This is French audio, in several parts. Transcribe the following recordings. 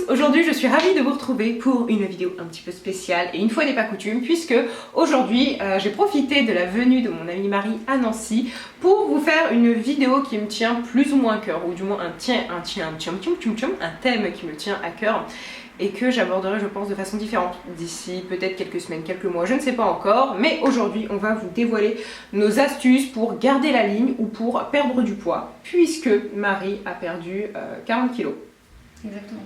aujourd'hui je suis ravie de vous retrouver pour une vidéo un petit peu spéciale et une fois n'est pas coutume puisque aujourd'hui j'ai profité de la venue de mon amie Marie à Nancy pour vous faire une vidéo qui me tient plus ou moins à cœur ou du moins un thème qui me tient à cœur et que j'aborderai je pense de façon différente d'ici peut-être quelques semaines, quelques mois, je ne sais pas encore, mais aujourd'hui on va vous dévoiler nos astuces pour garder la ligne ou pour perdre du poids puisque Marie a perdu 40 kilos. Exactement.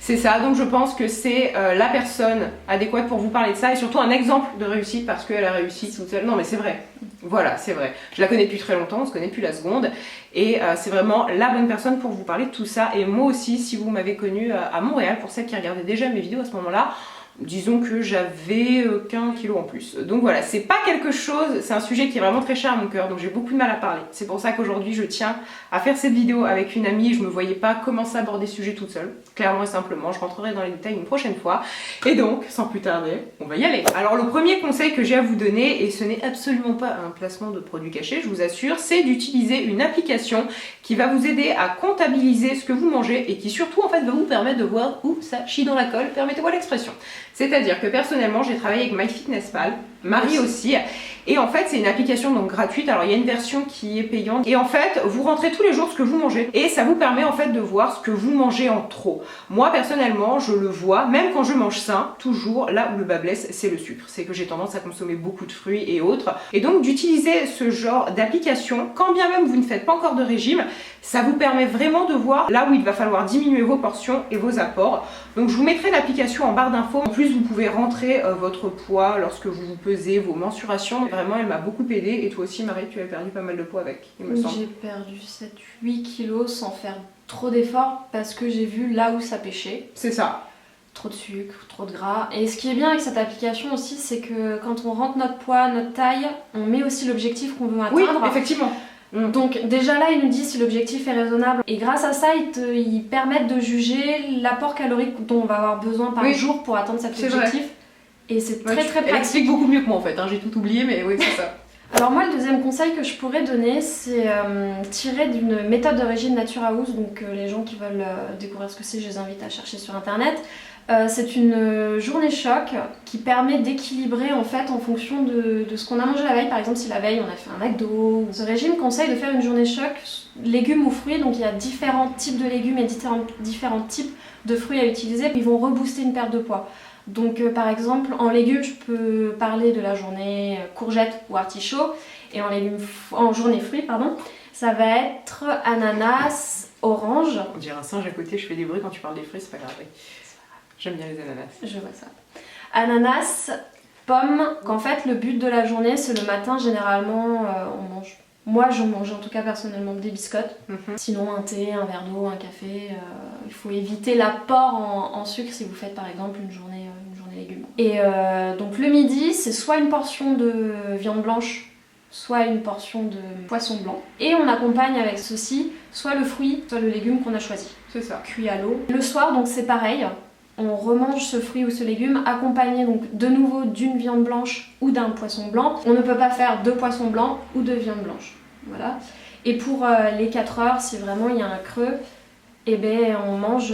C'est ça, donc je pense que c'est la personne adéquate pour vous parler de ça et surtout un exemple de réussite parce qu'elle a réussi toute seule. Non mais c'est vrai, voilà, c'est vrai. Je la connais depuis très longtemps, on se connaît depuis la seconde et c'est vraiment la bonne personne pour vous parler de tout ça. Et moi aussi, si vous m'avez connue à Montréal, pour celles qui regardaient déjà mes vidéos à ce moment-là, disons que j'avais 15 kilos en plus. Donc voilà, c'est pas quelque chose, c'est un sujet qui est vraiment très cher à mon cœur, donc j'ai beaucoup de mal à parler. C'est pour ça qu'aujourd'hui je tiens à faire cette vidéo avec une amie, je me voyais pas commencer à aborder ce sujet toute seule, clairement et simplement, je rentrerai dans les détails une prochaine fois. Et donc, sans plus tarder, on va y aller. Alors le premier conseil que j'ai à vous donner, et ce n'est absolument pas un placement de produit caché, je vous assure, c'est d'utiliser une application qui va vous aider à comptabiliser ce que vous mangez et qui surtout en fait va vous permettre de voir où ça chie dans la colle, permettez-moi l'expression. C'est-à-dire que personnellement, j'ai travaillé avec MyFitnessPal, Marie aussi, et en fait c'est une application donc gratuite, alors il y a une version qui est payante, et en fait vous rentrez tous les jours ce que vous mangez, et ça vous permet en fait de voir ce que vous mangez en trop. Moi personnellement, je le vois, même quand je mange sain, toujours là où le bas blesse, c'est le sucre, c'est que j'ai tendance à consommer beaucoup de fruits et autres, et donc d'utiliser ce genre d'application, quand bien même vous ne faites pas encore de régime, ça vous permet vraiment de voir là où il va falloir diminuer vos portions et vos apports. Donc je vous mettrai l'application en barre d'infos. En plus vous pouvez rentrer votre poids lorsque vous vous pesez, vos mensurations. Vraiment elle m'a beaucoup aidée. Et toi aussi Marie, tu as perdu pas mal de poids avec, il me semble. J'ai perdu 7-8 kilos sans faire trop d'efforts parce que j'ai vu là où ça pêchait. C'est ça. Trop de sucre, trop de gras. Et ce qui est bien avec cette application aussi, c'est que quand on rentre notre poids, notre taille, on met aussi l'objectif qu'on veut atteindre. Oui, effectivement. Donc déjà là, il nous dit si l'objectif est raisonnable. Et grâce à ça, ils permettent de juger l'apport calorique dont on va avoir besoin par jour pour atteindre cet objectif. Vrai. Et c'est très pratique. Elle explique beaucoup mieux que moi en fait, hein. J'ai tout oublié mais oui c'est ça. Alors moi, le deuxième conseil que je pourrais donner, c'est tiré d'une méthode de régime Nature House. Donc les gens qui veulent découvrir ce que c'est, je les invite à chercher sur internet. C'est une journée choc qui permet d'équilibrer en fait en fonction de ce qu'on a mangé la veille. Par exemple, si la veille on a fait un McDo. Ce régime conseille de faire une journée choc légumes ou fruits. Donc il y a différents types de légumes et différents types de fruits à utiliser. Ils vont rebooster une perte de poids. Donc par exemple en légumes je peux parler de la journée courgette ou artichaut. Et en journée fruits pardon, ça va être ananas, orange. On dirait un singe à côté, je fais des bruits quand tu parles des fruits, c'est pas grave. J'aime bien les ananas. Je vois ça. Ananas, pommes. Qu'en fait, le but de la journée, c'est le matin, généralement, on mange. Moi, je mange en tout cas personnellement des biscottes. Sinon, un thé, un verre d'eau, un café. Il faut éviter l'apport en sucre si vous faites par exemple une journée légumes. Et donc, le midi, c'est soit une portion de viande blanche, soit une portion de poisson blanc. Et on accompagne avec ceci soit le fruit, soit le légume qu'on a choisi. C'est ça. Cuit à l'eau. Le soir, donc c'est pareil. On remange ce fruit ou ce légume accompagné donc de nouveau d'une viande blanche ou d'un poisson blanc. On ne peut pas faire 2 poissons blancs ou 2 viandes blanches. Voilà. Et pour les 4 heures, si vraiment il y a un creux, eh ben, on mange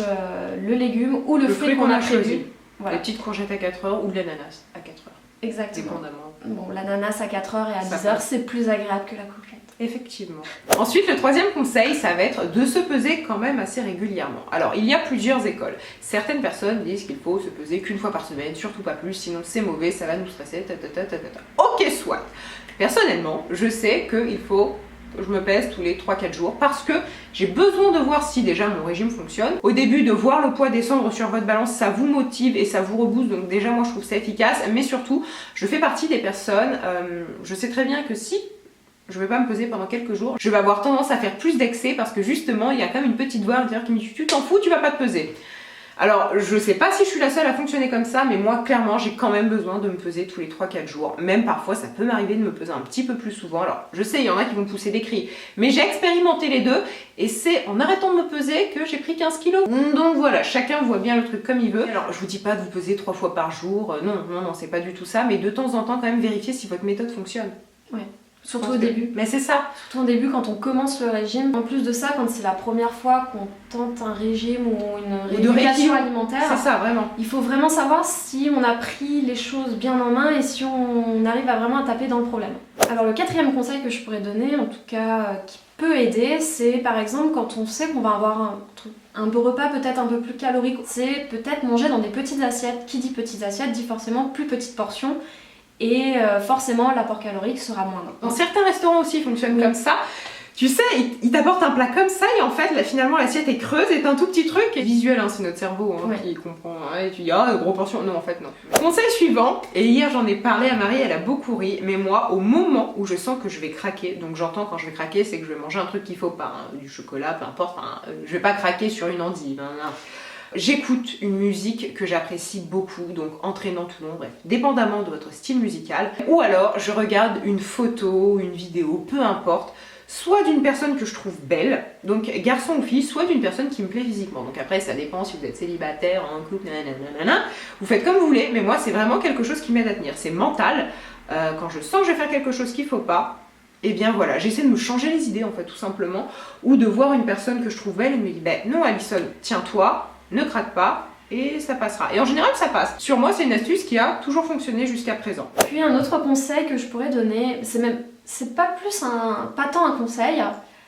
le légume ou le fruit qu'on a choisi. Voilà. Les petites courgettes à 4 heures ou de l'ananas à 4 heures. Exactement. Dépendamment. Bon, l'ananas à 4 heures et à 10 heures, c'est plus agréable que la courgette. Effectivement. Ensuite, le troisième conseil, ça va être de se peser quand même assez régulièrement. Alors, il y a plusieurs écoles. Certaines personnes disent qu'il faut se peser qu'une fois par semaine, surtout pas plus, sinon c'est mauvais, ça va nous stresser, Ok, soit. Personnellement, je sais qu'il faut... Je me pèse tous les 3-4 jours parce que j'ai besoin de voir si déjà mon régime fonctionne. Au début, de voir le poids descendre sur votre balance, ça vous motive et ça vous rebooste. Donc déjà, moi, je trouve ça efficace. Mais surtout, je fais partie des personnes, je sais très bien que si je ne vais pas me peser pendant quelques jours, je vais avoir tendance à faire plus d'excès parce que justement, il y a quand même une petite voix à l'intérieur qui me dit « Tu t'en fous, tu vas pas te peser ». Alors, je sais pas si je suis la seule à fonctionner comme ça, mais moi, clairement, j'ai quand même besoin de me peser tous les 3-4 jours. Même parfois, ça peut m'arriver de me peser un petit peu plus souvent. Alors, je sais, il y en a qui vont pousser des cris, mais j'ai expérimenté les deux, et c'est en arrêtant de me peser que j'ai pris 15 kilos. Donc voilà, chacun voit bien le truc comme il veut. Alors, je vous dis pas de vous peser 3 fois par jour, non, c'est pas du tout ça, mais de temps en temps, quand même, vérifier si votre méthode fonctionne. Ouais. Surtout au début. Mais c'est ça. Surtout au début quand on commence le régime. En plus de ça, quand c'est la première fois qu'on tente un régime ou une rééducation alimentaire, c'est ça, vraiment. Il faut vraiment savoir si on a pris les choses bien en main et si on arrive à vraiment taper dans le problème. Alors le quatrième conseil que je pourrais donner, en tout cas qui peut aider, c'est par exemple quand on sait qu'on va avoir un repas peut-être un peu plus calorique, c'est peut-être manger dans des petites assiettes. Qui dit petites assiettes dit forcément plus petites portions. Et forcément l'apport calorique sera moindre. Dans certains restaurants aussi ils fonctionnent comme ça. Tu sais, ils t'apportent un plat comme ça et en fait là finalement l'assiette est creuse et t'as un tout petit truc visuel, hein, c'est notre cerveau qui comprend. Et tu dis ah gros portion, non en fait non. Conseil suivant, et hier j'en ai parlé à Marie, elle a beaucoup ri, mais moi au moment où je sens que je vais craquer, donc j'entends quand je vais craquer c'est que je vais manger un truc qu'il faut pas, hein, du chocolat, peu importe, hein, je vais pas craquer sur une endive. Hein. J'écoute une musique que j'apprécie beaucoup, donc entraînant tout le long, bref, dépendamment de votre style musical. Ou alors, je regarde une photo, une vidéo, peu importe, soit d'une personne que je trouve belle, donc garçon ou fille, soit d'une personne qui me plaît physiquement. Donc après, ça dépend si vous êtes célibataire, en couple, nanana. Vous faites comme vous voulez, mais moi, c'est vraiment quelque chose qui m'aide à tenir. C'est mental. Quand je sens que je vais faire quelque chose qu'il faut pas, et bien voilà, j'essaie de me changer les idées, en fait, tout simplement. Ou de voir une personne que je trouve belle et me dit, ben non, Alison, tiens-toi, ne craque pas et ça passera. Et en général ça passe. Sur moi c'est une astuce qui a toujours fonctionné jusqu'à présent. Puis un autre conseil que je pourrais donner, c'est pas tant un conseil,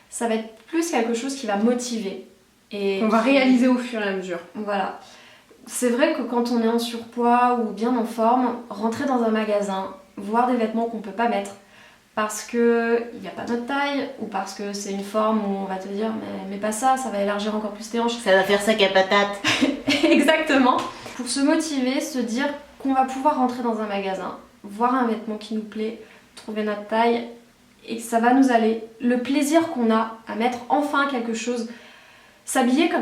ça va être plus quelque chose qui va motiver. Et on va réaliser au fur et à mesure. Voilà. C'est vrai que quand on est en surpoids ou bien en forme, rentrer dans un magasin, voir des vêtements qu'on peut pas mettre, parce qu'il n'y a pas notre taille, ou parce que c'est une forme où on va te dire mais pas ça, ça va élargir encore plus tes hanches. Ça va faire sac à patate. Exactement. Pour se motiver, se dire qu'on va pouvoir rentrer dans un magasin, voir un vêtement qui nous plaît, trouver notre taille, et que ça va nous aller. Le plaisir qu'on a à mettre enfin quelque chose, s'habiller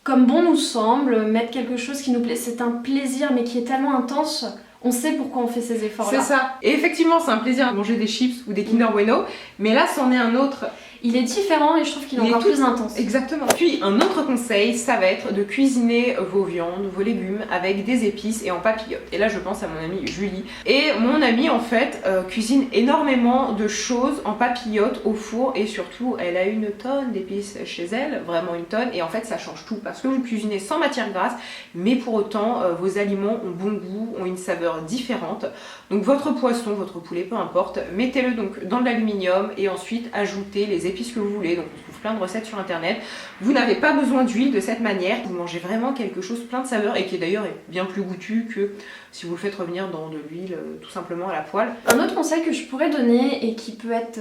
comme bon nous semble, mettre quelque chose qui nous plaît, c'est un plaisir mais qui est tellement intense. On sait pourquoi on fait ces efforts-là. C'est ça. Et effectivement, c'est un plaisir de manger des chips ou des Kinder Bueno, mais là, c'en est un autre. Il est différent et je trouve qu'il est encore plus intense. Exactement. Puis, un autre conseil, ça va être de cuisiner vos viandes, vos légumes avec des épices et en papillote. Et là, je pense à mon amie Julie. Et mon amie, en fait, cuisine énormément de choses en papillote au four et surtout, elle a une tonne d'épices chez elle, vraiment une tonne. Et en fait, ça change tout parce que vous cuisinez sans matière grasse, mais pour autant, vos aliments ont bon goût, ont une saveur différente. Donc votre poisson, votre poulet, peu importe, mettez-le donc dans de l'aluminium et ensuite ajoutez les épices que vous voulez. Donc on trouve plein de recettes sur internet. Vous n'avez pas besoin d'huile de cette manière. Vous mangez vraiment quelque chose plein de saveurs et qui d'ailleurs est bien plus goûtu que si vous le faites revenir dans de l'huile tout simplement à la poêle. Un autre conseil que je pourrais donner et qui peut être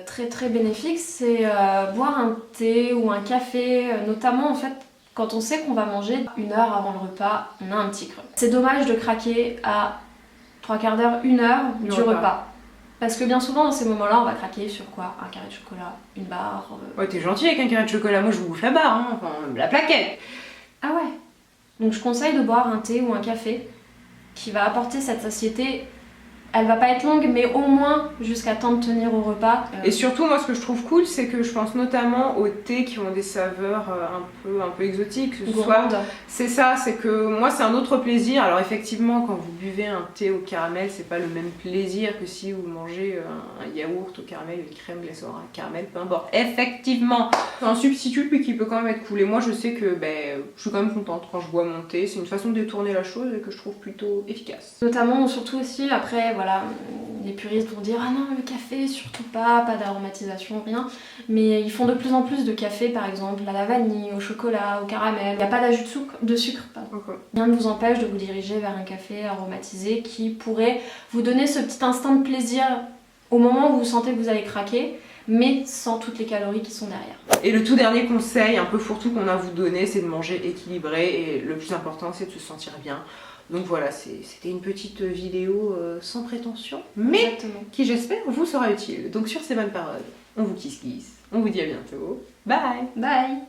très très bénéfique, c'est boire un thé ou un café, notamment en fait quand on sait qu'on va manger 1 heure avant le repas, on a un petit creux. C'est dommage de craquer à 3/4 d'heure, 1 heure du repas. Parce que bien souvent dans ces moments-là, on va craquer sur quoi? Un carré de chocolat, une barre. Ouais, t'es gentil avec un carré de chocolat, moi je vous bouffe la barre, hein, enfin la plaquette. Ah ouais. Donc je conseille de boire un thé ou un café qui va apporter cette satiété. Elle va pas être longue, mais au moins jusqu'à temps de tenir au repas. Et surtout, moi, ce que je trouve cool, c'est que je pense notamment aux thés qui ont des saveurs un peu exotiques. C'est ça, c'est que moi, c'est un autre plaisir. Alors effectivement, quand vous buvez un thé au caramel, c'est pas le même plaisir que si vous mangez un yaourt au caramel, une crème glacée au caramel, peu importe. Effectivement, c'est un substitut puis qui peut quand même être cool. Et moi, je sais que je suis quand même contente quand je bois mon thé. C'est une façon de détourner la chose et que je trouve plutôt efficace. Notamment, surtout aussi, après, voilà, les puristes vont dire ah non, le café, surtout pas d'aromatisation, rien. Mais ils font de plus en plus de café, par exemple, à la vanille, au chocolat, au caramel. Il n'y a pas d'ajout de sucre. Rien ne vous empêche de vous diriger vers un café aromatisé qui pourrait vous donner ce petit instant de plaisir au moment où vous sentez que vous allez craquer, mais sans toutes les calories qui sont derrière. Et le tout dernier conseil, un peu fourre-tout qu'on a à vous donner, c'est de manger équilibré et le plus important, c'est de se sentir bien. Donc voilà, c'était une petite vidéo sans prétention, mais Exactement. Qui j'espère vous sera utile. Donc sur ces bonnes paroles, on vous kiss, on vous dit à bientôt. Bye! Bye!